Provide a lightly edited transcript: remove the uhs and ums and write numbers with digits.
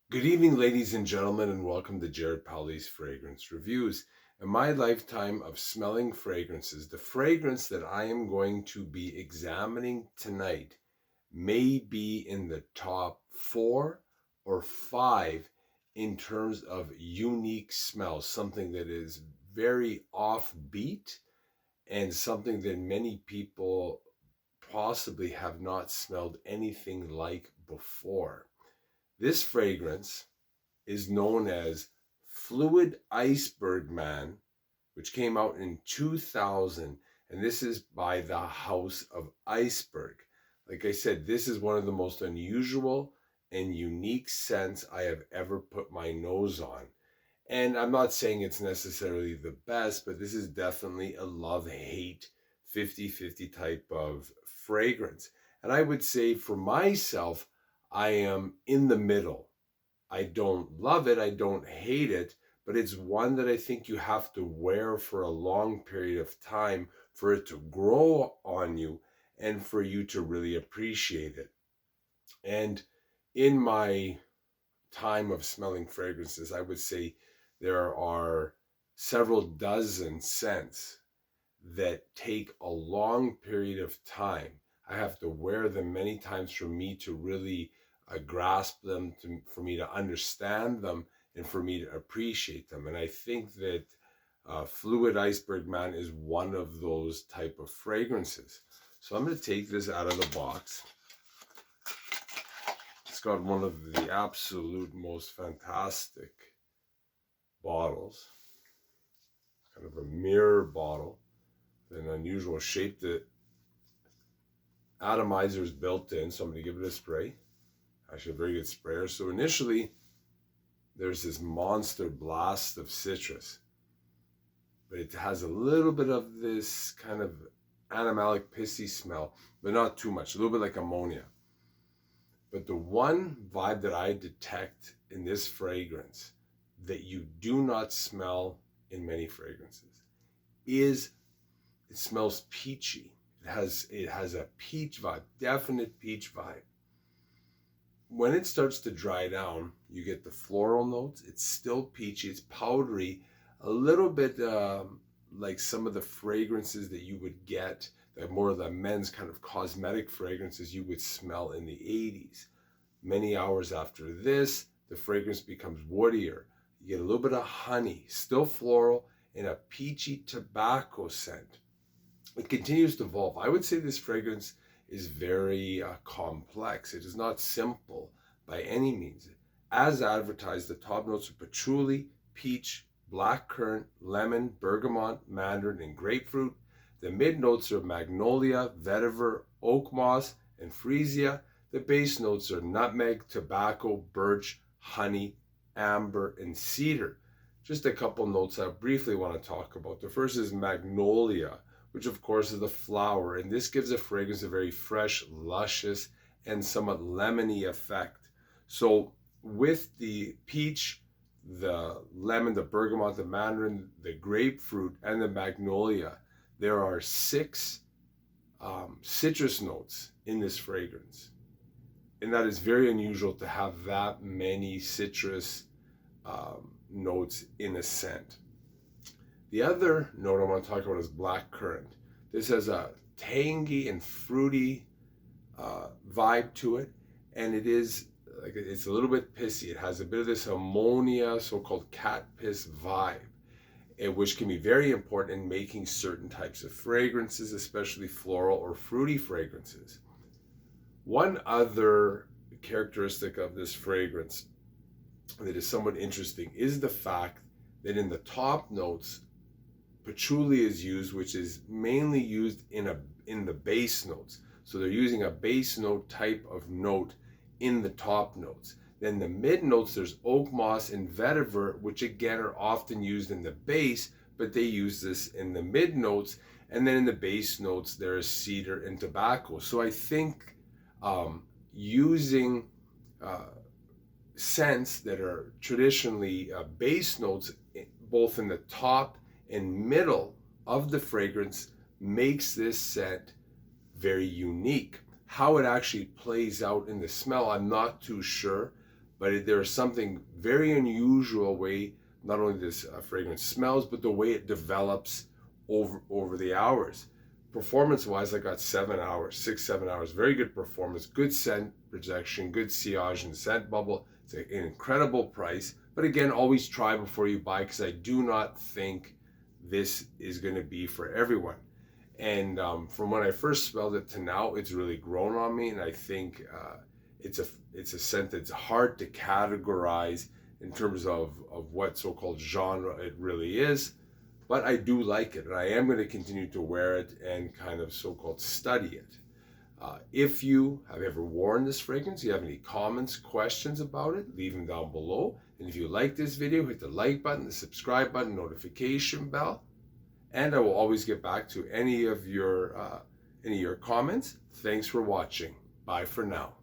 Good evening, ladies and gentlemen, and welcome to Jared Powley's Fragrance Reviews. In my lifetime of smelling fragrances, the fragrance that I am going to be examining tonight may be in the top 4 or 5 in terms of unique smells, something that is very offbeat and something that many people possibly have not smelled anything like before. This fragrance is known as Fluid Iceberg Man, which came out in 2000, and this is by the House of Iceberg. Like I said, this is one of the most unusual and unique scents I have ever put my nose on. And I'm not saying it's necessarily the best, but this is definitely a love-hate 50-50 type of fragrance. And I would say for myself, I am in the middle. I don't love it, I don't hate it, but it's one that I think you have to wear for a long period of time for it to grow on you and for you to really appreciate it. And in my time of smelling fragrances, I would say there are several dozen scents that take a long period of time. I have to wear them many times for me to really grasp them, for me to understand them, and for me to appreciate them. And I think that Fluid Iceberg Man is one of those type of fragrances. So I'm going to take this out of the box. It's got one of the absolute most fantastic bottles, kind of a mirror bottle, an unusual shape. The atomizer is built in, so I'm going to give it a spray. Actually, a very good sprayer. So initially, there's this monster blast of citrus, but it has a little bit of this kind of animalic pissy smell, but not too much, a little bit like ammonia. But the one vibe that I detect in this fragrance that you do not smell in many fragrances is it smells peachy. It has a peach vibe, definite peach vibe. When it starts to dry down, you get the floral notes. It's still peachy, it's powdery, a little bit like some of the fragrances that you would get, that more of the men's kind of cosmetic fragrances you would smell in the 80s. Many hours after this, the fragrance becomes woodier. You get a little bit of honey, still floral, and a peachy tobacco scent. It continues to evolve. I would say this fragrance is very complex. It is not simple by any means. As advertised, the top notes are patchouli, peach, black currant, lemon, bergamot, mandarin, and grapefruit. The mid notes are magnolia, vetiver, oak moss, and freesia. The base notes are nutmeg, tobacco, birch, honey, amber, and cedar. Just a couple notes I briefly want to talk about. The first is magnolia, which of course is the flower, and this gives a fragrance a very fresh, luscious, and somewhat lemony effect. So with the peach, the lemon, the bergamot, the mandarin, the grapefruit, and the magnolia, there are 6 citrus notes in this fragrance. And that is very unusual to have that many citrus notes in a scent. The other note I want to talk about is black currant. This has a tangy and fruity vibe to it, and it's a little bit pissy. It has a bit of this ammonia, so-called cat piss vibe, which can be very important in making certain types of fragrances, especially floral or fruity fragrances. One other characteristic of this fragrance that is somewhat interesting is the fact that in the top notes, patchouli is used, which is mainly used in the base notes. So they're using a base note type of note in the top notes. Then the mid notes, there's oak moss and vetiver, which again are often used in the base, but they use this in the mid notes. And then in the base notes, there is cedar and tobacco. So I think using scents that are traditionally base notes, both in the top and middle of the fragrance, makes this scent very unique. How it actually plays out in the smell, I'm not too sure, but there's something very unusual way not only this fragrance smells, but the way it develops over the hours. Performance-wise, I got 7 hours, 6-7 hours, very good performance, good scent projection, good sillage and scent bubble. It's an incredible price, but again, always try before you buy, because I do not think this is going to be for everyone. And from when I first smelled it to now, it's really grown on me, and I think it's a scent that's hard to categorize in terms of what so-called genre it really is. But I do like it, and I am going to continue to wear it and kind of so-called study it. If you have ever worn this fragrance, you have any comments, questions about it, leave them down below. And if you like this video, hit the like button, the subscribe button, notification bell, and I will always get back to any of your comments. Thanks for watching. Bye for now.